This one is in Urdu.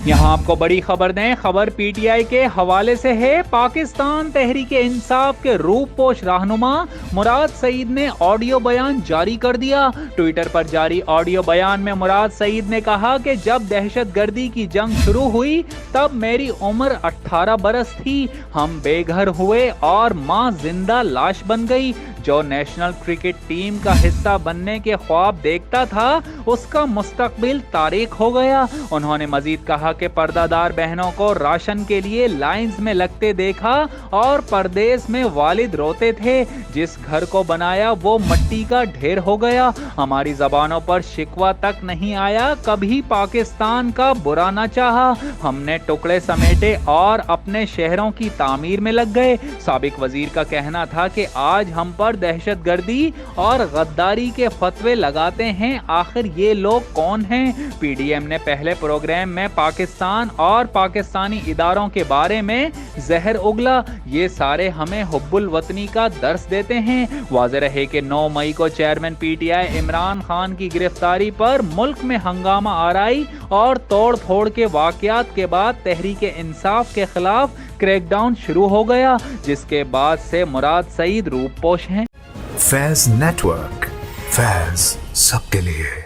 یہاں آپ کو بڑی خبر دیں، خبر پی ٹی آئی کے حوالے سے ہے۔ پاکستان تحریک انصاف کے روپ پوش رہنما مراد سعید نے آڈیو بیان جاری کر دیا۔ ٹویٹر پر جاری آڈیو بیان میں مراد سعید نے کہا کہ جب دہشت گردی کی جنگ شروع ہوئی تب میری عمر 18 برس تھی، ہم بے گھر ہوئے اور ماں زندہ لاش بن گئی۔ جو نیشنل کرکٹ ٹیم کا حصہ بننے کے خواب دیکھتا تھا اس کا مستقبل تاریک ہو گیا۔ انہوں نے مزید کہا کہ پردہ دار بہنوں کو راشن کے لیے لائنز میں لگتے دیکھا اور پردیس میں والد روتے تھے، جس گھر کو بنایا وہ مٹی کا ڈھیر ہو گیا۔ ہماری زبانوں پر شکوہ تک نہیں آیا، کبھی پاکستان کا برا نہ چاہا، ہم نے ٹکڑے سمیٹے اور اپنے شہروں کی تعمیر میں لگ گئے۔ سابق وزیر کا کہنا تھا کہ آج ہم پر دہشت گردی اور غداری کے فتوے لگاتے ہیں، آخر یہ لوگ کون ہیں؟ پی ڈی ایم نے پہلے پروگرام میں پاکستان اور پاکستانی اداروں کے بارے میں زہر اگلا۔ یہ سارے ہمیں حب الوطنی کا درس دیتے ہیں۔ واضح رہے کہ 9 مئی کو chairman P T I Imran Khan کی گرفتاری پر ملک میں ہنگامہ آرائی اور توڑ پھوڑ کے واقعات کے بعد تحریک انصاف کے خلاف کریک ڈاؤن شروع ہو گیا، جس کے بعد سے مراد سعید روپ پوش ہیں۔ فیض نیٹ ورک، فیض سب کے لیے۔